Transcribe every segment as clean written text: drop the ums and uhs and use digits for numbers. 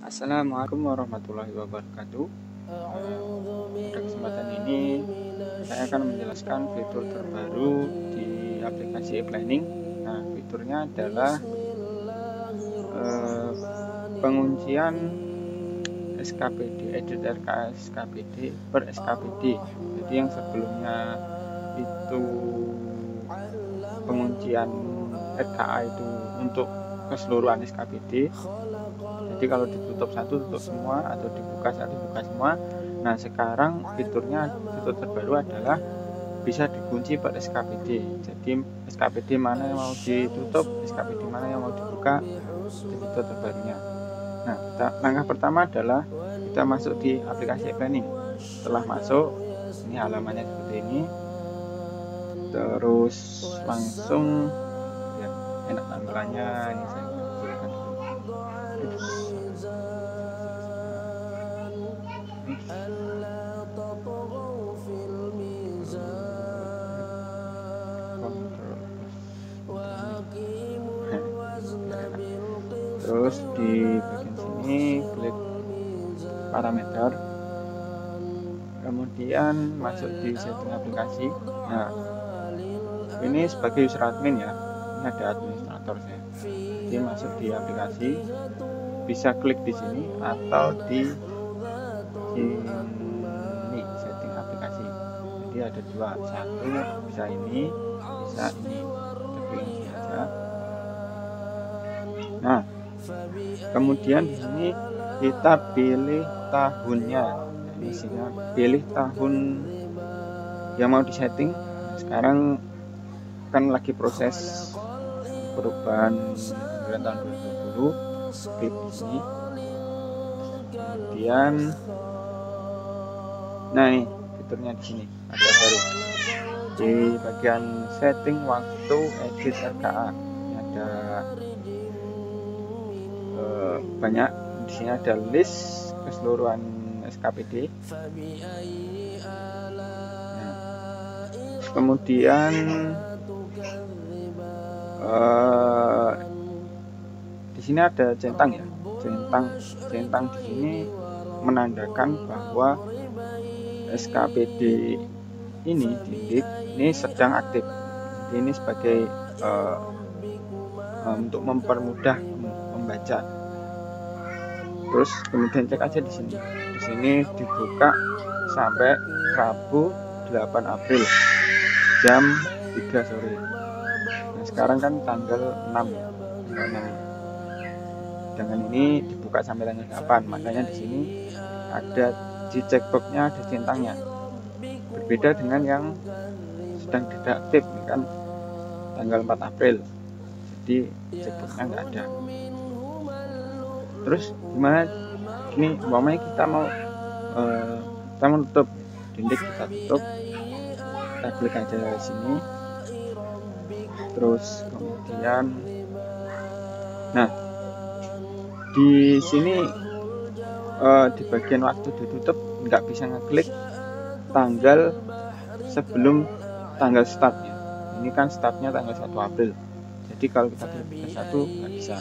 Assalamualaikum warahmatullahi wabarakatuh. Pada kesempatan ini saya akan menjelaskan fitur terbaru di aplikasi e-planning. Nah, fiturnya adalah penguncian SKPD, edit RK SKPD per SKPD. Jadi yang sebelumnya itu penguncian RKA itu untuk keseluruhan SKPD. Jadi kalau ditutup satu tutup semua, atau dibuka satu buka semua. Nah, sekarang fitur terbaru adalah bisa dikunci per SKPD. Jadi SKPD mana yang mau ditutup, SKPD mana yang mau dibuka, itu fitur terbarunya. Nah, langkah pertama adalah kita masuk di aplikasi e-planning. Setelah masuk, ini halamannya seperti ini. Terus langsung ya, enak tampilannya. Ini saya kecilkan dulu. Terus di bagian sini klik parameter, kemudian masuk di setting aplikasi. Nah, ini sebagai user admin ya, ini ada administrator saya. Jadi masuk di aplikasi, bisa klik di sini atau di sini setting aplikasi. Jadi ada dua, satu bisa ini, bisa ini. Kita pilih ini aja. Nah, kemudian di sini kita pilih tahunnya. Ini isinya pilih tahun yang mau disetting. Nah, sekarang kan lagi proses perubahan anggaran tahun 2020. Klik di sini. Kemudian nah, ini fiturnya di sini ada baru. Di bagian setting waktu edit RKA. Ini ada banyak. Di sini ada list keseluruhan SKPD. Nah, kemudian di sini ada centang ya. Centang di sini menandakan bahwa SKPD ini ini sedang aktif. Jadi ini sebagai untuk mempermudah membaca. Terus kemudian cek aja di sini. Di sini dibuka sampai Rabu 8 April jam 3 sore. Nah, sekarang kan tanggal 6 ya. Dengan ini dibuka sampai tanggal 8. Makanya di sini ada di checkboxnya ada centangnya. Berbeda dengan yang sedang tidak aktif, ini kan tanggal 4 April. Jadi checkboxnya nggak ada. Terus gimana? Ini umpamanya kita mau tutup dindik, kita tutup, kita klik aja di sini. Terus kemudian, nah di sini di bagian waktu ditutup nggak bisa ngeklik tanggal sebelum tanggal startnya. Ini kan startnya tanggal 1 April. Jadi kalau kita klik ke 1 nggak bisa.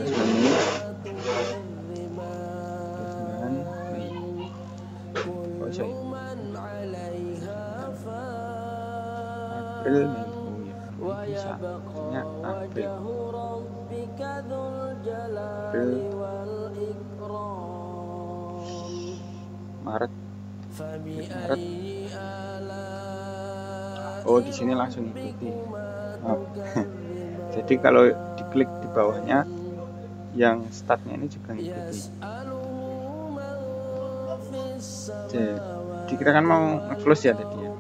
Terus Mei, oh sorry, April, Mei, oh ya, bisa, maksudnya April, Maret, oh di sini langsung ikuti. Oh. Jadi kalau diklik di bawahnya, yang startnya ini juga ngikuti. Jadi kita kan mau nge-close ya tadi ya.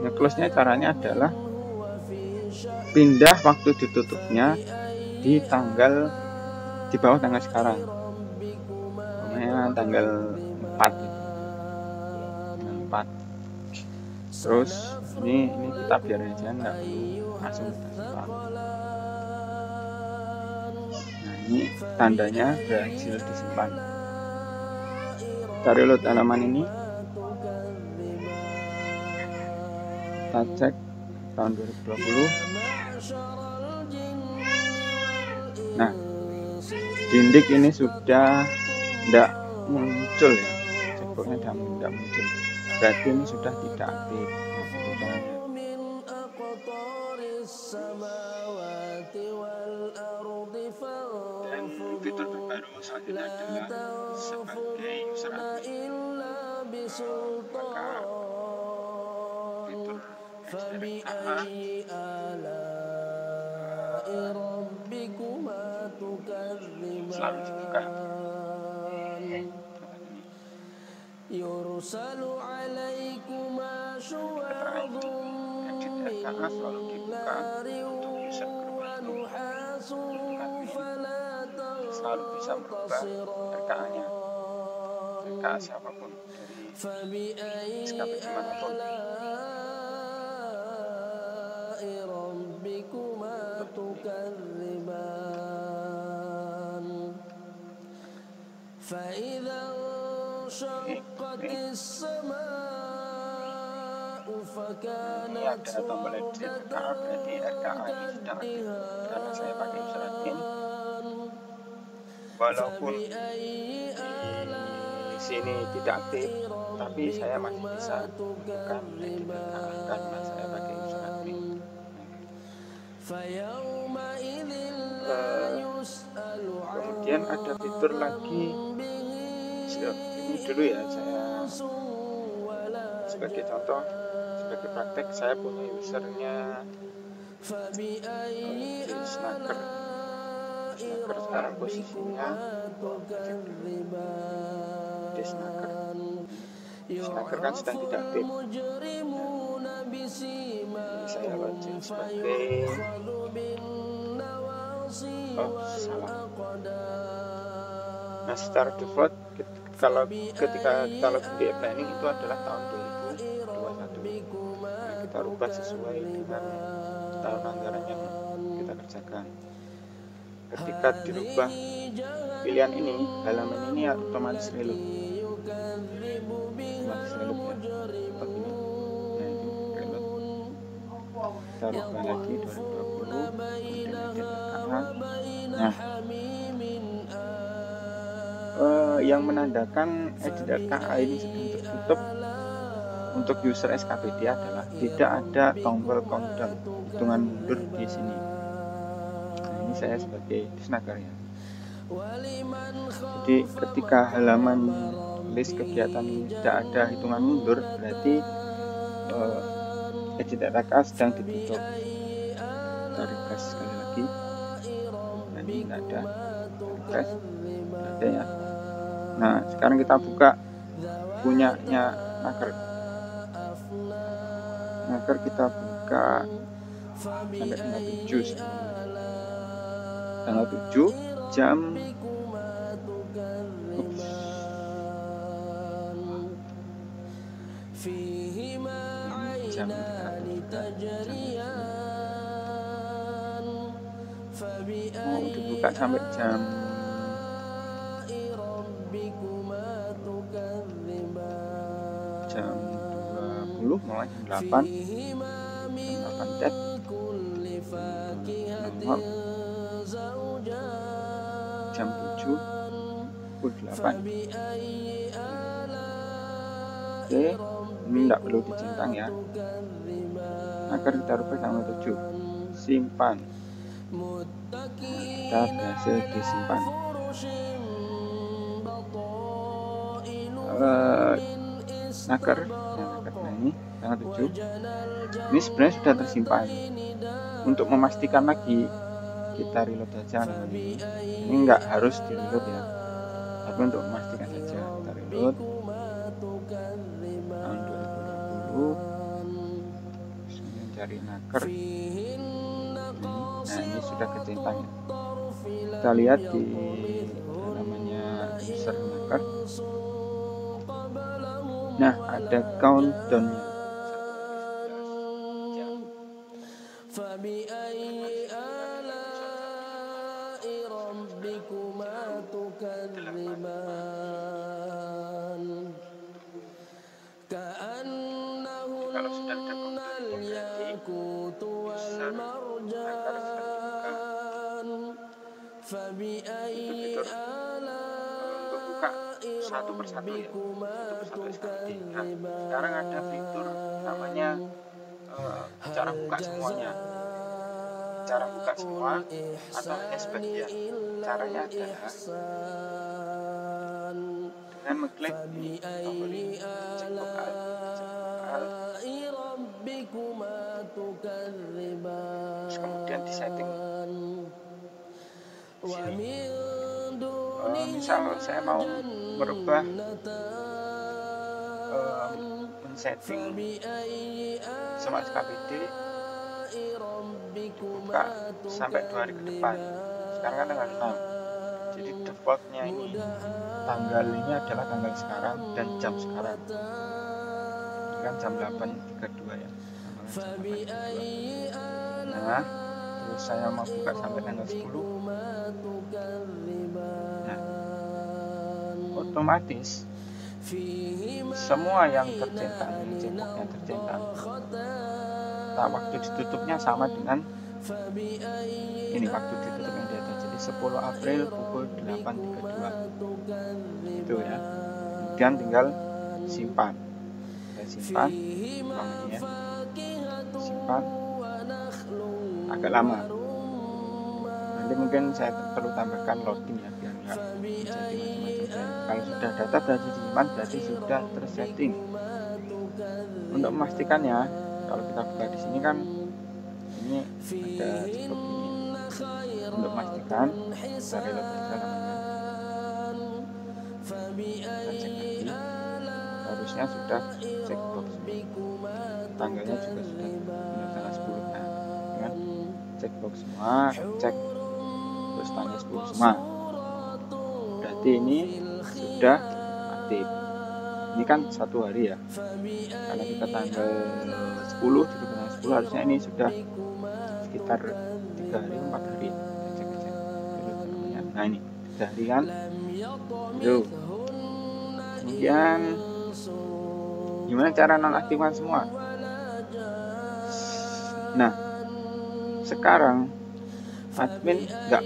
Nge-close-nya caranya adalah pindah waktu ditutupnya di bawah tanggal sekarang. Pokoknya tanggal 4 gitu. Tanggal 4. Terus ini kita biarin aja, nggak perlu langsung kita simpan. Ini tandanya berhasil disimpan. Kita reload halaman ini, kita cek tahun 2020. Nah, Dindik ini sudah tidak muncul ya, checkboxnya tidak muncul, berarti ini sudah tidak aktif. Dan fitur terbaru selanjutnya adalah sebagai user admin, maka fitur SDRKA selalu dibuka. SDRKA selalu dibuka untuk user grup admin, selalu bisa merubah RKA-nya, RKA siapapun dari SKPD manapun. Ini ada tombol edit RKA, berarti RKA ini sedang aktif karena saya pakai user admin. Walaupun di sini tidak aktif, tapi saya masih bisa bukan edit RKA karena saya pakai user admin. Kemudian ada fitur lagi, ini dulu ya, saya sebagai contoh, sebagai praktek, saya punya usernya di Snacker. Snacker sekarang posisinya di Snacker. Snacker kan sedang tidak aktif. Ini saya login sebagai salah. Nah, secara default ketika kita login di e-planning itu adalah tahun 2021. Nah, kita rubah sesuai dengan tahun anggaran yang kita kerjakan. Ketika dirubah pilihan ini, halaman ini otomatis reload. Otomatis reload ya. Seperti ini. Nah, ini reload. Kita rubah lagi 2020, kemudian edit RKA. Nah, yang menandakan edit RKA ini sedang tertutup untuk user SKPD adalah tidak ada tombol countdown, hitungan mundur di sini. Nah, ini saya sebagai Snacker ya. Jadi ketika halaman list kegiatan ini tidak ada hitungan mundur, berarti edit RKA sedang ditutup. Kita refresh sekali lagi. Nah, ini tidak ada. Refresh, tidak ada ya. Nah, sekarang kita buka punyanya Snacker. Snacker kita buka sampai tanggal 7 tanggal 7 jam jam mau dibuka sampai jam 20, mulai jam 8 tet 00, jam 7 pukul 8. Oke, ini tidak perlu dicentang ya, agar kita rubah tanggal 7. Simpan. Kita berhasil disimpan. Snacker, nah ini tanggal 7 ini sebenarnya sudah tersimpan. Untuk memastikan lagi, kita reload saja ini nggak harus di reload ya, tapi untuk memastikan saja kita reload tahun 2020, kemudian cari Snacker. Nah, ini sudah kecentang ya. Kita lihat di namanya user Snacker. Nah, ada countdown-nya. Kalau sudah ada countdown, berarti user akan terbuka itu fitur untuk buka satu persatu ya, satu persatu SKPD. Nah, sekarang ada fitur namanya cara buka semuanya. Cara buka semua atau hanya sebagian. Caranya adalah dengan mengklik di tombol ini, checkbox alt, terus kemudian di setting di sini. Misal saya mau merubah men-setting semua SKPD dibuka sampai 2 hari ke depan. Sekarang kan tanggal 6, jadi defaultnya ini tanggal ini adalah tanggal sekarang dan jam sekarang. Ini kan jam 8.32 ya, jam 8.32. Nah, terus saya mau buka sampai tanggal 10. Nah, otomatis semua yang tercetak, cekboknya tercetak, nah, waktu ditutupnya sama dengan ini waktu ditutup yang di atas, jadi 10 April pukul 8.32 itu ya. Kemudian tinggal simpan, saya simpan umpamanya ya, simpan agak lama, nanti mungkin saya perlu tambahkan loading ya biar nggak jadi macam-macam. Kalau sudah data berarti disimpan, berarti sudah tersetting. Untuk memastikannya, kalau kita buka di sini kan ini ada cukup ini. Untuk memastikan kita reload saja namanya. Kita cek lagi, harusnya sudah checkbox. Tanggalnya juga sudah tanggal 10 kan, checkbox semua, cek terus tanggal 10 semua. Berarti ini sudah aktif. Ini kan 1 hari ya, karena kita tanggal 10 di tanggal 10 harusnya ini sudah sekitar 3 hari 4 hari. Cek aja. Nah ini 3 hari kan. Tuh. Kemudian gimana cara nonaktifkan semua? Nah, sekarang admin nggak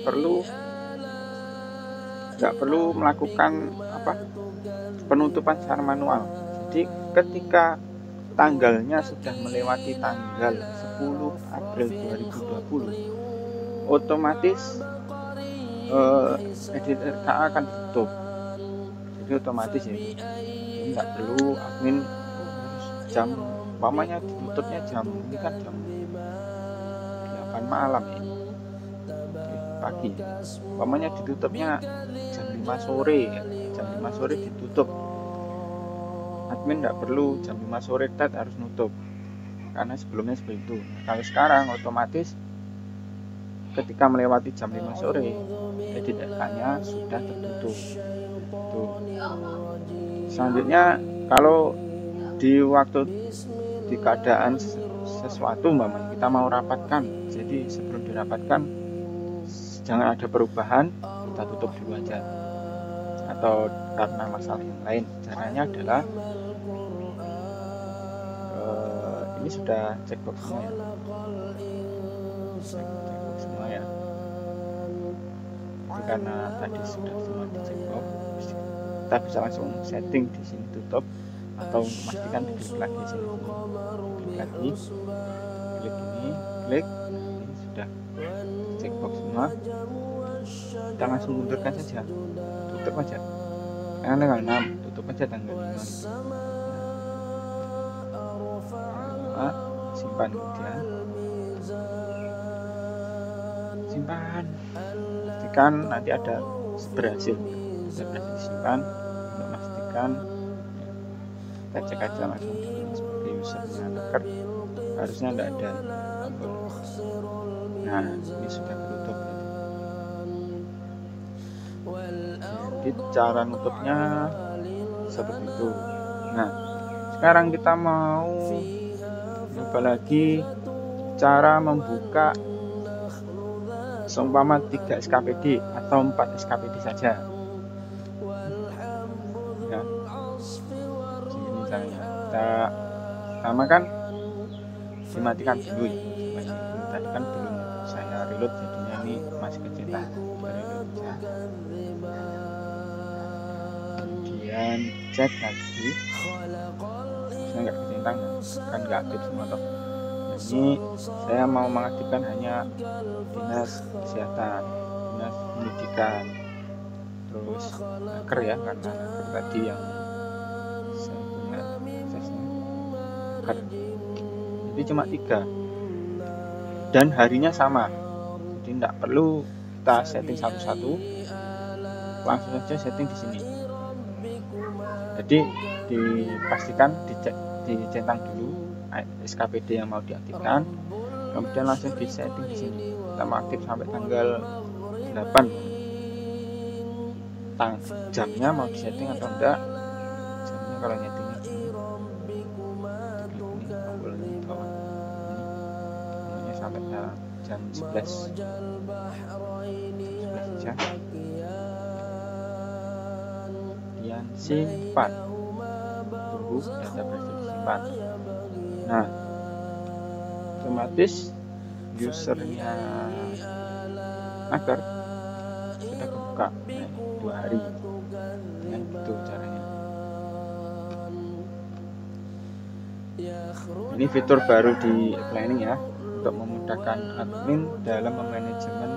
perlu melakukan penutupan secara manual. Jadi ketika tanggalnya sudah melewati tanggal 10 April 2020, otomatis editor KA akan ditutup. Jadi otomatis ya, jadi nggak perlu admin jam, umpamanya ditutupnya jam, ini kan jam 8 malam ya, pagi, umpamanya ditutupnya jam 5 sore ya, jam 5 sore ditutup, admin tidak perlu jam 5 sore harus nutup, karena sebelumnya seperti itu. Kalau sekarang otomatis ketika melewati jam 5 sore editornya sudah tertutup. Tuh. Selanjutnya kalau di waktu di keadaan sesuatu umpamanya kita mau rapatkan, jadi sebelum dirapatkan jangan ada perubahan, kita tutup dulu aja. Atau karena masalah yang lain, caranya adalah ini sudah checkbox semua ya, checkbox semua ya. Jadi karena tadi sudah semua di checkbox, kita bisa langsung setting di sini tutup, atau untuk memastikan klik lagi sini, klik lagi, klik ini, klik, ini sudah checkbox semua. Kita langsung mundurkan saja, tutup aja. Karena tanggal 6, tutup aja tanggal 5. Nah, simpan kemudian. Simpan. Pastikan nanti ada berhasil. Sudah berhasil disimpan. Untuk memastikan, kita cek aja langsung sebagai usernya Docker. Harusnya tidak ada tombol. Nah, ini sudah tutup. Jadi cara nutupnya seperti itu. Nah, sekarang kita mau coba lagi cara membuka seumpama 3 SKPD atau 4 SKPD saja ya. Ini caranya, kita pertama kan dimatikan dulu ya. Tadi kan belum saya reload jadinya ini masih kecintaan dari Indonesia. Kemudian cek lagi, saya nggak kecintaan kan nggak aktif semua toh. Ini saya mau mengaktifkan hanya dinas kesehatan, dinas pendidikan, terus naker ya, karena naker tadi yang saya punya aksesnya naker. Jadi cuma 3 dan harinya sama, jadi tidak perlu kita setting satu-satu, langsung saja setting di sini. Jadi dipastikan dicentang dulu SKPD yang mau diaktifkan, kemudian langsung di setting di sini. Kita mau aktif sampai tanggal 8, jamnya mau disetting atau enggak. Jamnya kalau nyetingnya ini tombol di bawah ini sampai jam 11 jam. Kemudian simpan, tunggu data berhasil disimpan. Nah, otomatis usernya naker sudah kebuka 2 hari. Nah, itu caranya. Ini fitur baru di planning ya, untuk memudahkan admin dalam memanajemen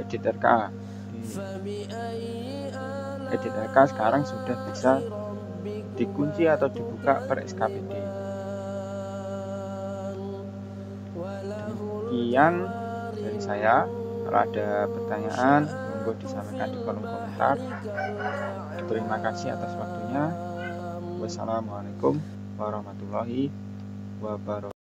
edit RKA. Edit RKA sekarang sudah bisa dikunci atau dibuka per SKPD. Demikian dari saya. Kalau ada pertanyaan, monggo disampaikan di kolom komentar. Terima kasih atas waktunya. Wassalamualaikum warahmatullahi wabarakatuh.